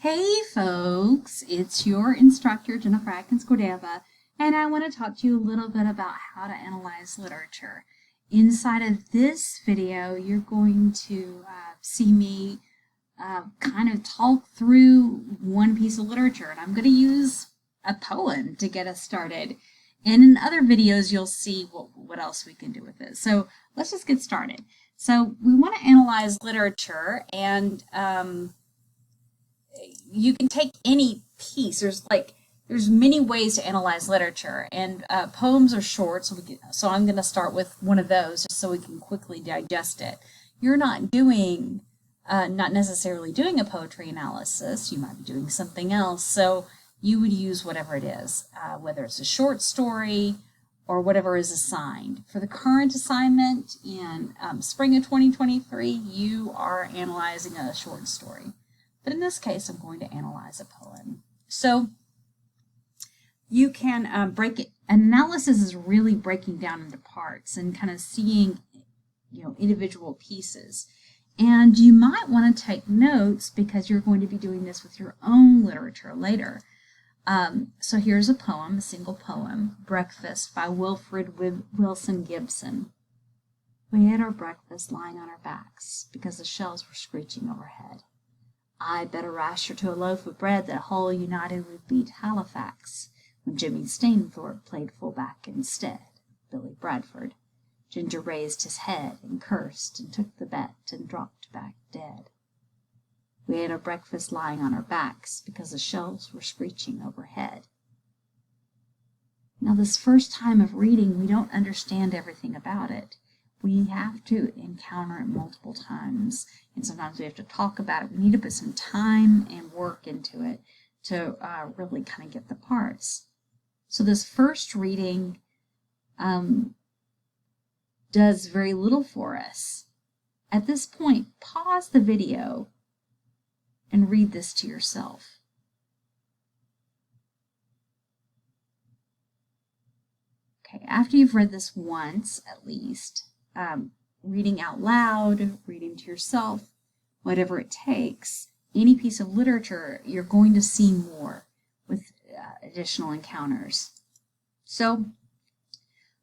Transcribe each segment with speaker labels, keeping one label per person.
Speaker 1: Hey folks, it's your instructor Jennifer Atkins-Gordeeva, and I want to talk to you a little bit about how to analyze literature. Inside of this video, you're going to see me kind of talk through one piece of literature, and I'm going to use a poem to get us started. And in other videos, you'll see what else we can do with it. So let's just get started. So we want to analyze literature, and you can take any piece. There's many ways to analyze literature, and poems are short, so I'm going to start with one of those just so we can quickly digest it. You're not necessarily doing a poetry analysis. You might be doing something else, so you would use whatever it is, whether it's a short story or whatever is assigned. For the current assignment in spring of 2023, you are analyzing a short story. But in this case, I'm going to analyze a poem. So you can break it. Analysis is really breaking down into parts and kind of seeing, individual pieces. And you might want to take notes because you're going to be doing this with your own literature later. So here's a poem, a single poem, Breakfast by Wilfred Wilson Gibson. We ate our breakfast lying on our backs because the shells were screeching overhead. I bet a rasher to a loaf of bread that Hull United would beat Halifax when Jimmy Stainthorpe played fullback instead, Billy Bradford. Ginger raised his head and cursed and took the bet and dropped back dead. We ate our breakfast lying on our backs because the shells were screeching overhead. Now, this first time of reading, we don't understand everything about it. We have to encounter it multiple times, and sometimes we have to talk about it. We need to put some time and work into it to really kind of get the parts. So this first reading does very little for us. At this point, pause the video and read this to yourself. Okay, after you've read this once at least, reading out loud, reading to yourself, whatever it takes, any piece of literature, you're going to see more with additional encounters. So I'm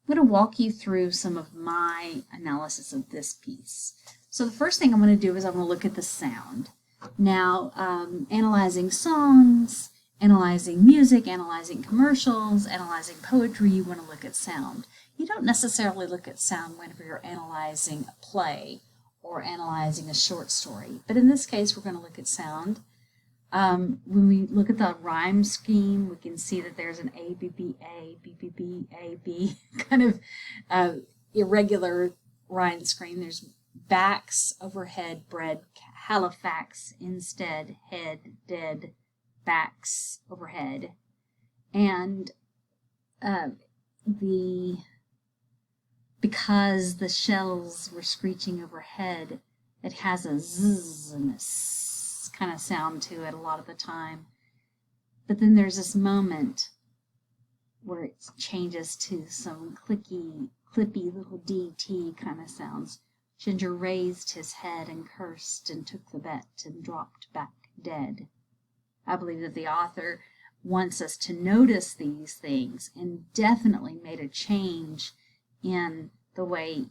Speaker 1: going to walk you through some of my analysis of this piece. So the first thing I'm going to do is I'm going to look at the sound. Now, analyzing songs, analyzing music, analyzing commercials, analyzing poetry, you want to look at sound. You don't necessarily look at sound whenever you're analyzing a play or analyzing a short story. But in this case, we're going to look at sound. When we look at the rhyme scheme, we can see that there's an A, B, B, A, B, B, B, A, B, kind of irregular rhyme scheme. There's backs, overhead, bread, Halifax, instead, head, dead, backs, overhead. And because the shells were screeching overhead, it has a zzz and a s kind of sound to it a lot of the time. But then there's this moment where it changes to some clippy little DT kind of sounds. Ginger raised his head and cursed and took the bet and dropped back dead. I believe that the author wants us to notice these things and definitely made a change in the way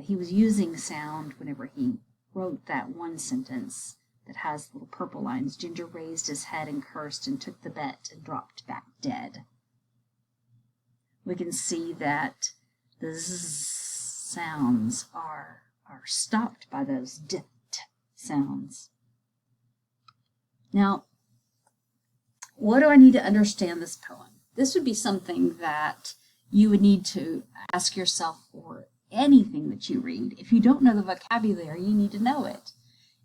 Speaker 1: he was using sound whenever he wrote that one sentence that has little purple lines. Ginger raised his head and cursed and took the bet and dropped back dead. We can see that the zzz sounds are stopped by those d sounds. Now, what do I need to understand this poem? This would be something that you would need to ask yourself for anything that you read. If you don't know the vocabulary, you need to know it.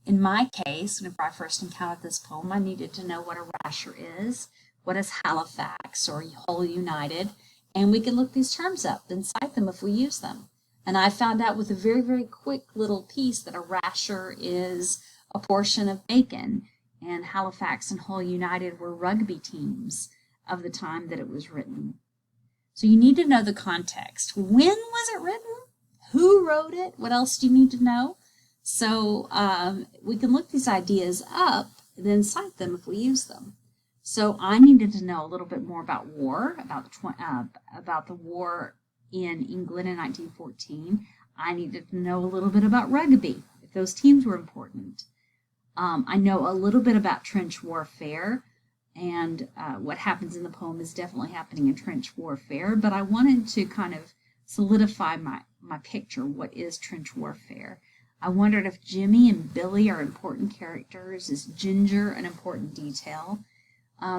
Speaker 1: In my case, whenever I first encountered this poem, I needed to know what a rasher is, what is Halifax or Hull United, and we can look these terms up and cite them if we use them. And I found out with a very, very quick little piece that a rasher is a portion of bacon, and Halifax and Hull United were rugby teams of the time that it was written. So you need to know the context. When was it written? Who wrote it? What else do you need to know? So we can look these ideas up then cite them if we use them. So I needed to know a little bit more about war, about the war in England in 1914. I needed to know a little bit about rugby, if those teams were important. I know a little bit about trench warfare, and what happens in the poem is definitely happening in trench warfare, but I wanted to kind of solidify my picture. What is trench warfare? I wondered if Jimmy and Billy are important characters. Is Ginger an important detail?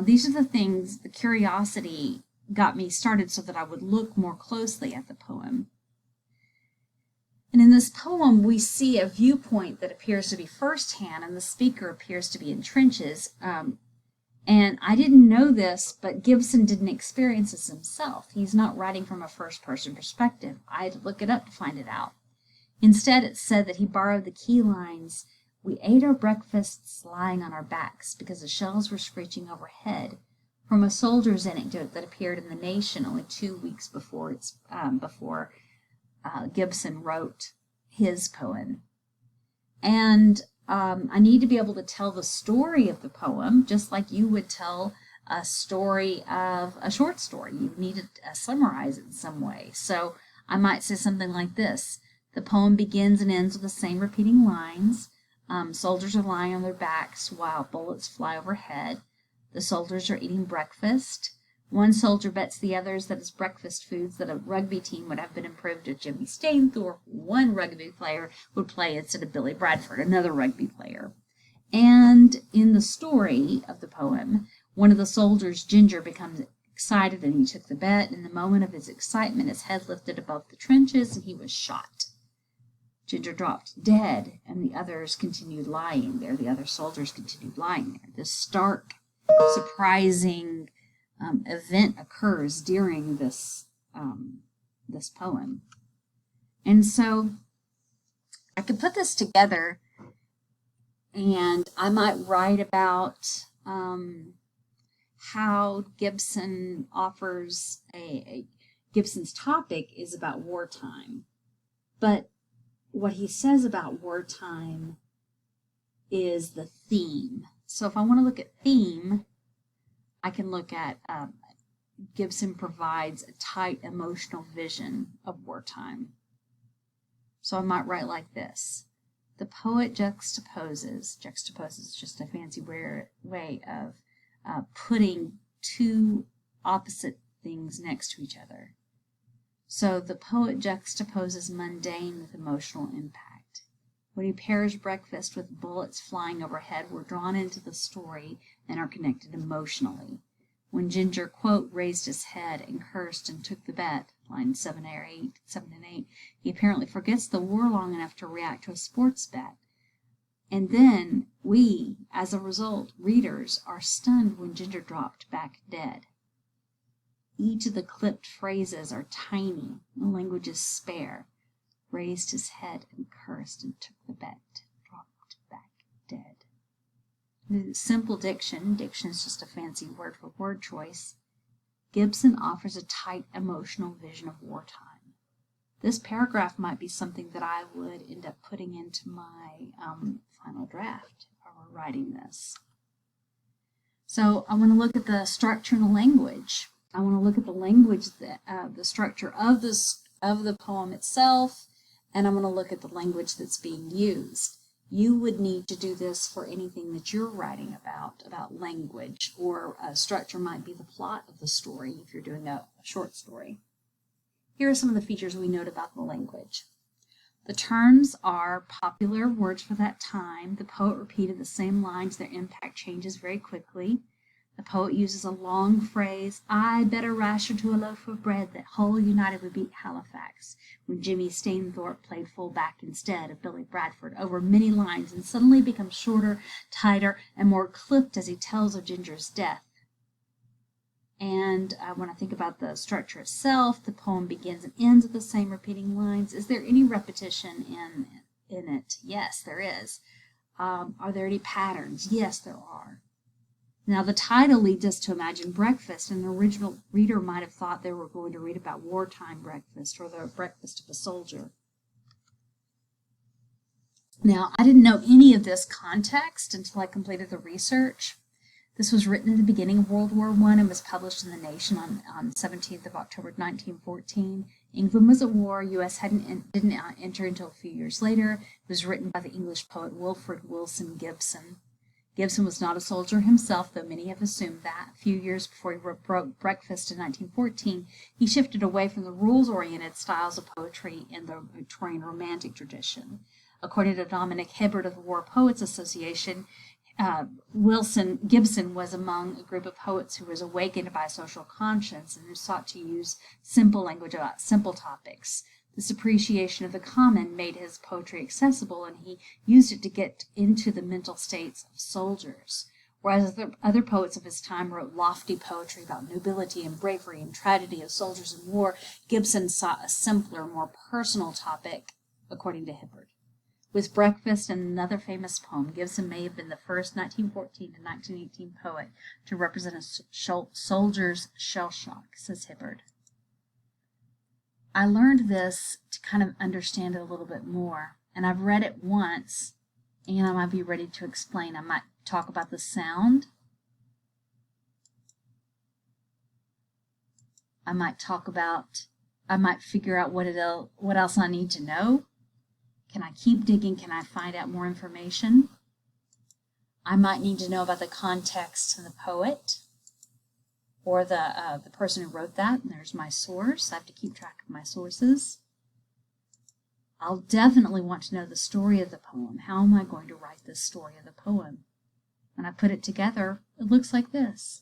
Speaker 1: These are the things, the curiosity got me started so that I would look more closely at the poem. And in this poem, we see a viewpoint that appears to be firsthand, and the speaker appears to be in trenches. And I didn't know this, but Gibson didn't experience this himself. He's not writing from a first-person perspective. I had to look it up to find it out. Instead, it said that he borrowed the key lines, "We ate our breakfasts lying on our backs because the shells were screeching overhead," from a soldier's anecdote that appeared in The Nation only 2 weeks before Gibson wrote his poem. And I need to be able to tell the story of the poem just like you would tell a story of a short story. You need to summarize it in some way. So I might say something like this. The poem begins and ends with the same repeating lines. Soldiers are lying on their backs while bullets fly overhead. The soldiers are eating breakfast. One soldier bets the others that his breakfast foods that a rugby team would have been improved if Jimmy Stainthorpe, one rugby player, would play instead of Billy Bradford, another rugby player. And in the story of the poem, one of the soldiers, Ginger, becomes excited and he took the bet. In the moment of his excitement, his head lifted above the trenches and he was shot. Ginger dropped dead, and the others continued lying there. The other soldiers continued lying there. This stark, surprising event occurs during this poem. And so I could put this together, and I might write about how Gibson offers Gibson's topic is about wartime. But what he says about wartime is the theme. So if I want to look at theme, I can look at Gibson provides a tight emotional vision of wartime. So I might write like this. The poet juxtaposes is just a fancy way of putting two opposite things next to each other. So the poet juxtaposes mundane with emotional impact. When he pairs breakfast with bullets flying overhead, we're drawn into the story and are connected emotionally. When Ginger, quote, raised his head and cursed and took the bet, lines 7 and 8, he apparently forgets the war long enough to react to a sports bet. And then we, as a result, readers, are stunned when Ginger dropped back dead. Each of the clipped phrases are tiny, the language is spare. Raised his head and cursed and took the bet, dropped back dead. Simple diction is just a fancy word for word choice. Gibson offers a tight emotional vision of wartime. This paragraph might be something that I would end up putting into my final draft while we're writing this. So I want to look at the structure and the language. I want to look at the language, the structure of the poem itself, and I'm going to look at the language that's being used. You would need to do this for anything that you're writing about language, or structure might be the plot of the story if you're doing a short story. Here are some of the features we note about the language. The terms are popular words for that time. The poet repeated the same lines. Their impact changes very quickly. The poet uses a long phrase, "I bet a rasher to a loaf of bread that Hull United would beat Halifax," when Jimmy Stainthorpe played fullback instead of Billy Bradford, over many lines, and suddenly becomes shorter, tighter, and more clipped as he tells of Ginger's death. And when I think about the structure itself, the poem begins and ends with the same repeating lines. Is there any repetition in it? Yes, there is. Are there any patterns? Yes, there are. Now, the title leads us to imagine breakfast, and the original reader might have thought they were going to read about wartime breakfast or the breakfast of a soldier. Now, I didn't know any of this context until I completed the research. This was written at the beginning of World War I and was published in The Nation on 17th of October 1914. England was at war. U.S. didn't enter until a few years later. It was written by the English poet Wilfred Wilson Gibson. Gibson was not a soldier himself, though many have assumed that. A few years before he wrote Breakfast in 1914, he shifted away from the rules-oriented styles of poetry in the Victorian Romantic tradition. According to Dominic Hibbert of the War Poets Association, Gibson was among a group of poets who was awakened by social conscience and who sought to use simple language about simple topics. This appreciation of the common made his poetry accessible, and he used it to get into the mental states of soldiers. Whereas other poets of his time wrote lofty poetry about nobility and bravery and tragedy of soldiers in war, Gibson sought a simpler, more personal topic, according to Hibbert. With Breakfast and another famous poem, Gibson may have been the first 1914 to 1918 poet to represent a soldier's shell shock, says Hibbert. I learned this to kind of understand it a little bit more, and I've read it once, and I might be ready to explain. I might talk about the sound. I might figure out what else I need to know. Can I keep digging? Can I find out more information? I might need to know about the context and the poet or the person who wrote that. And there's my source. I have to keep track of my sources. I'll definitely want to know the story of the poem. How am I going to write this story of the poem? When I put it together, it looks like this.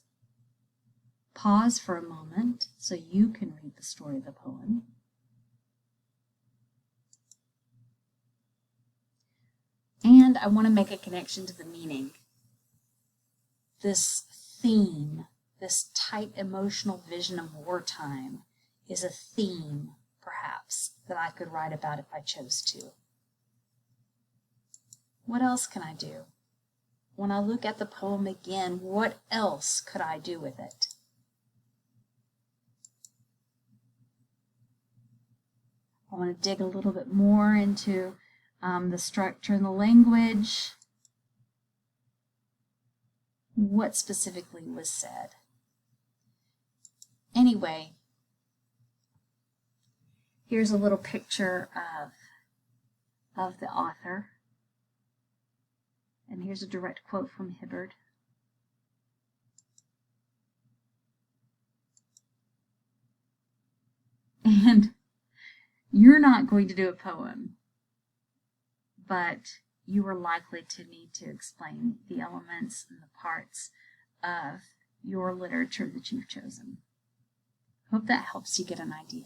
Speaker 1: Pause for a moment so you can read the story of the poem. And I want to make a connection to the meaning. This theme, this tight emotional vision of wartime, is a theme, perhaps, that I could write about if I chose to. What else can I do? When I look at the poem again, what else could I do with it? I want to dig a little bit more into the structure and the language. What specifically was said? Anyway, here's a little picture of the author. And here's a direct quote from Hibbert. And you're not going to do a poem, but you are likely to need to explain the elements and the parts of your literature that you've chosen. Hope that helps you get an idea.